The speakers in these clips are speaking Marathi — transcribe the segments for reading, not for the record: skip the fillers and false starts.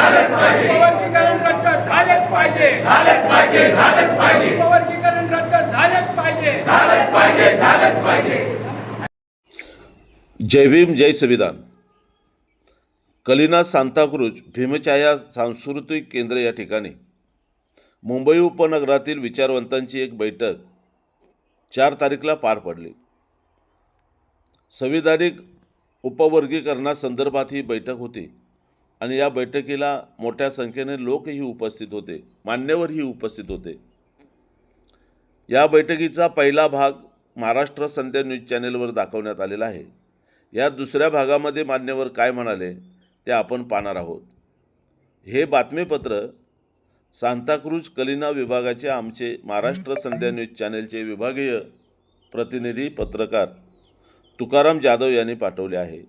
उपवर्गीकरण रद्द झालेच पाहिजे. उपवर्गीकरण रद्द झालेच पाहिजे. जय भीम जय संविधान. कलिना सांताक्रूज भीमछाया सांस्कृतिक केंद्र या ठिकाणी मुंबई उपनगरातील विचारवंतांची एक बैठक 4 तारीखला पार पडली. संविधानिक उपवर्गीकरणासंदर्भात ही बैठक होती आणि या बैठकीला मोठ्या संख्येने लोकही उपस्थित होते, मान्यवरही उपस्थित होते. या बैठकीचा पहिला भाग महाराष्ट्र संध्या न्यूज चॅनेलवर दाखवण्यात आलेला आहे. या दुसऱ्या भागामध्ये मान्यवर काय म्हणाले ते आपण पाहणार आहोत. हे बातमीपत्र सांताक्रूज कलिना विभागाचे आमचे महाराष्ट्र संध्या न्यूज चॅनेलचे विभागीय प्रतिनिधी पत्रकार तुकाराम जाधव यांनी पाठवले आहे.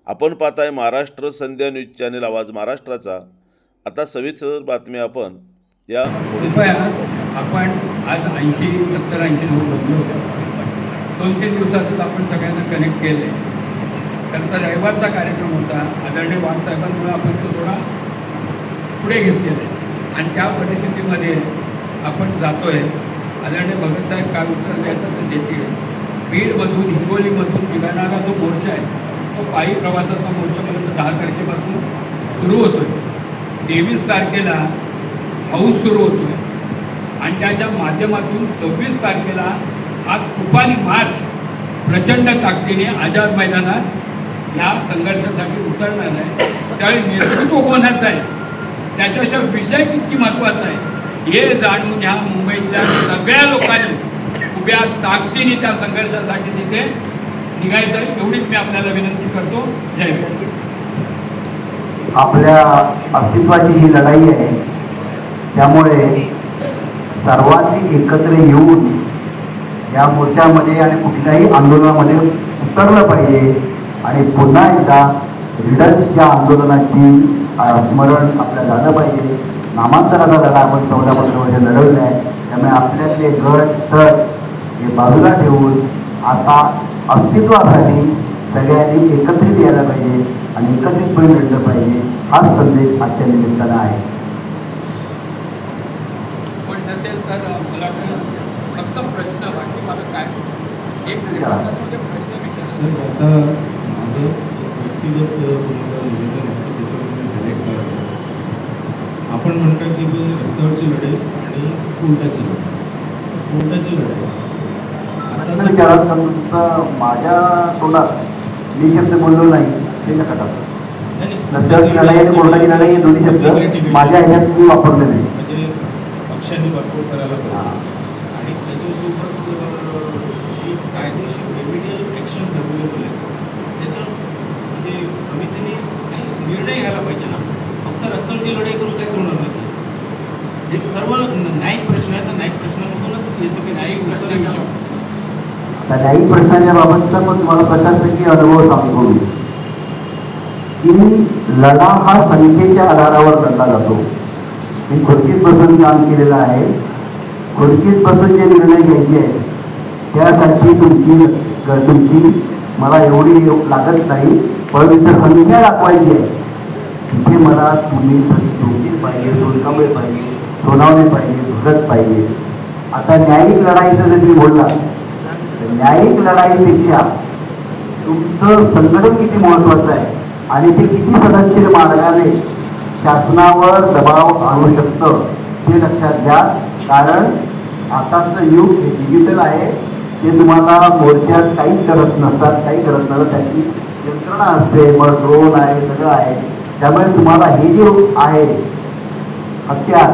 आपण पाहताय महाराष्ट्र संध्या न्यूज चॅनेल आवाज महाराष्ट्राचा. आता सविस्तर बातमी आपण या आपण आज 70-80 लोक जमलो होतो. 2-3 दिवसातच आपण सगळ्यांना कनेक्ट केले. त्यानंतर रविवारचा कार्यक्रम होता. आदरणीय वाघसाहेबांमुळे आपण तो थोडा पुढे घेतलेला आहे आणि त्या परिस्थितीमध्ये आपण जातो आहे. आदरणीय भगतसाहेब काय उत्तर द्यायचं तर देतील. बीडमधून हिंगोलीमधून निघाणारा जो मोर्चा आहे तो पायी प्रवासाचा मोर्चापर्यंत 10 तारखेपासून सुरू होतो आहे. 23 तारखेला हाऊस सुरू होतो आहे आणि त्याच्या माध्यमातून 26 तारखेला हा तुफानी मार्च प्रचंड ताकदीने आझाद मैदानात ह्या संघर्षासाठी उतरणार आहे. त्यावेळी नेतृत्व कोणाचं आहे, त्याच्यापेक्षा विषय किती महत्त्वाचा आहे हे जाणून ह्या मुंबईतल्या सगळ्या लोकांनी उभ्या ताकदीने त्या संघर्षासाठी तिथे निघायचं आहे. एवढीच मी आपल्याला विनंती करतो. जय भीम. आपल्या अस्तित्वाची ही लढाई आहे, त्यामुळे सर्वांनी एकत्र येऊन या मोर्चामध्ये आणि कुठल्याही आंदोलनामध्ये उतरलं पाहिजे आणि पुन्हा एकदा लीडर्सच्या आंदोलनाची स्मरण आपल्याला झालं पाहिजे. नामांतराचा लढा आपण 14-15 वर्ष लढवला आहे. त्यामुळे आपल्यातले गट तट हे बाजूला ठेवून आता अस्तित्वासाठी सगळ्यांनी एकत्रित यायला पाहिजे आणि एकत्रितपणे लढलं पाहिजे. हाच संदेश आजच्या निमित्तानं आहे. पण नसेल तर मला फक्त प्रश्न बाकी मला काय एक सेकंदामध्ये प्रश्न विचार. आता माझं व्यक्तिगत तुम्हाला निवेदन आहे त्याच्यामध्ये हायलाईट करावं. आपण म्हणता की रस्त्यावरची लढाई आणि कोर्टाची लढाई माझ्या तोंडात मी शब्द बोललो नाही ते नका टाकू. रस्त्यावरची लढाई आणि कोर्टाची लढाई हे दोन्ही शब्द माझ्या ह्याच्यात मी वापरले नाही. म्हणजे पक्षांनी वापर करायला पाहिजे आणि त्याच्यासोबत जी कायदेशीर रेमिडियल ॲक्शन्स अवेलेबल आहेत त्याच्यावर म्हणजे समितीने काही निर्णय घ्यायला पाहिजे ना. फक्त रस्त्यावरची लढाई करून काहीच होणार नसेल. हे सर्व न्यायिक प्रश्न आहेत. न्यायिक प्रश्नामधूनच याचं काही न्यायिक उत्तर येऊ शकतो. न्यायिक प्रश्नाच्या बाबतचा पण तुम्हाला प्रशासकीय अनुभव सांगतो की लढा हा संख्येच्या आधारावर लढला जातो. मी खुर्चीत बसून काम केलेलं आहे. खुर्चीत बसून जे निर्णय घ्यायचे आहेत त्यासाठी तुमची मला एवढी लागत नाही, पण इथं संख्या दाखवायची आहे. तिथे मला तुम्ही जोशीत पाहिजे, सोनकांबळे पाहिजे, सोनावणे पाहिजे, भगत पाहिजे. आता न्यायिक लढाईचं जर मी बोलला न्यायिक लढाईपेक्षा तुमचं संघटन किती महत्त्वाचं आहे आणि ते किती पद्धतशीर मार्गाने शासनावर दबाव आणू शकतं ते लक्षात घ्या. कारण आताचं युग हे डिजिटल आहे. ते तुम्हाला मोर्चात काहीच करत नसतात. काही करत नसतात. त्याची यंत्रणा असते, मग ड्रोन आहे, सगळं आहे. त्यामुळे तुम्हाला हे जे आहे हत्यार,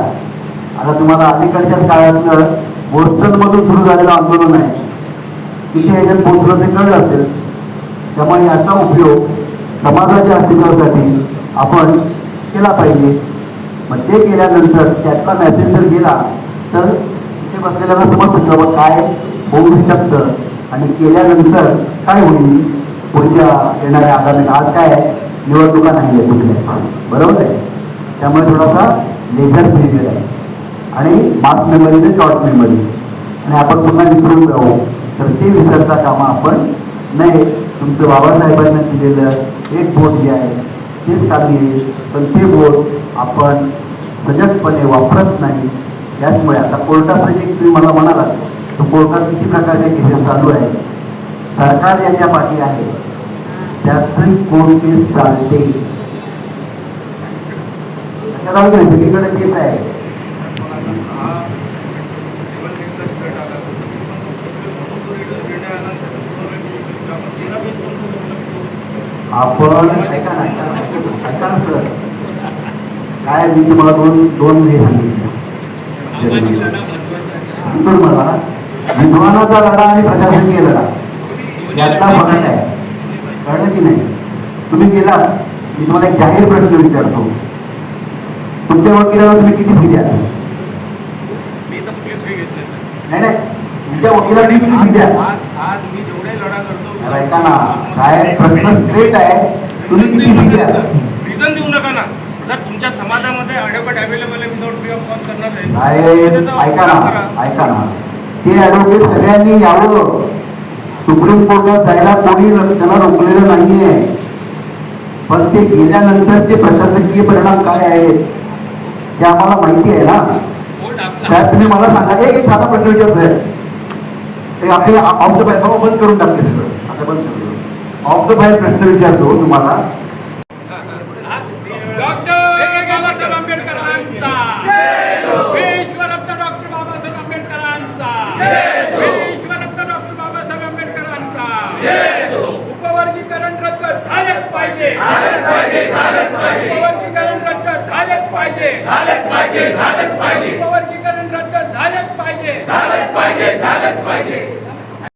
आता तुम्हाला अलीकडच्या काळातलं बोस्टनमधून सुरू झालेलं आंदोलन आहे, तिथे ह्याच्यात पोचलं ते कळलं असेल. त्यामुळे याचा उपयोग समाजाच्या अस्तित्वासाठी आपण केला पाहिजे. मग ते केल्यानंतर त्याचा मेसेज जर गेला तर तिथे बसलेल्याला समजतं की बाबा काय होऊ शकतं आणि केल्यानंतर काय होईल पुढच्या येणाऱ्या आगामी. आज काय निवडणुका नाही आहे कुठल्या, बरोबर आहे. त्यामुळे थोडासा लेझर पिरियड आहे आणि मास मेमरी शॉर्ट मेमरी आणि आपण पुन्हा विसरून जाऊ तर ते विसरता कामा आपण नाही. तुमचं बाबासाहेबांना दिलेलं एक बोट जे आहे तेच कामी आहे, पण ते बोट आपण सजगपणे वापरत नाही. त्याचमुळे आता कोर्टाचं जे तुम्ही मला म्हणालात, तो कोर्टात किती प्रकारचे केसेस चालू आहे, सरकार याच्या पाठी आहे, त्यातून कोर्ट केस चालते. त्याच्यात सगळीकडे केस आहे. आपण ऐका ना सर, काय मी तुम्हाला दोन हे सांगितलं मला, विद्वानाचा लढा आणि प्रशासकीय लढा यातला फरक आहे, कळलं की नाही? तुम्ही गेलात, मी तुम्हाला एक जाहीर प्रश्न विचारतो, तुमच्या वकिलाला तुम्ही किती फी द्या? नाही नाही, तुमच्या वकिलाला किती फी द्या? आज मी जेवढे लढा करतो, ऐका ना, काय प्रश्न स्ट्रेट आहे, तुम्ही किती फी द्या? रिझन देऊ नका ना. जर तुमच्या समाजामध्ये ॲडव्होकेट अवेलेबल आहे विदाउट फ्री ऑफ कॉस्ट करणार आहे, साहेब ऐका ना, ते ॲडव्होकेट सगळ्यांनी यावं. सुप्रीम कोर्टात जायला कोणी त्याला रोखलेलं नाहीये, पण ते गेल्यानंतरचे प्रशासकीय परिणाम काय आहेत ते आम्हाला माहिती आहे ना. त्यात तुम्ही मला सांगा, एक साधा प्रश्न विचारतोय, ते आपले ऑफ द बाय बंद करून टाकते सगळं, आता बंद करून ऑफ द बाय प्रश्न विचारतो तुम्हाला. डॉक्टर बाबासाहेब आंबेडकरांचा विश्वरत्न डॉक्टर बाबासाहेब आंबेडकरांचा विश्वरत्न डॉक्टर बाबासाहेब आंबेडकरांचा उपवर्गीकरण रद्द झालेच पाहिजे, उपवर्गीकरण रद्द झालेच पाहिजे, उपवर्गीकरण रद्द झालेच पाहिजे.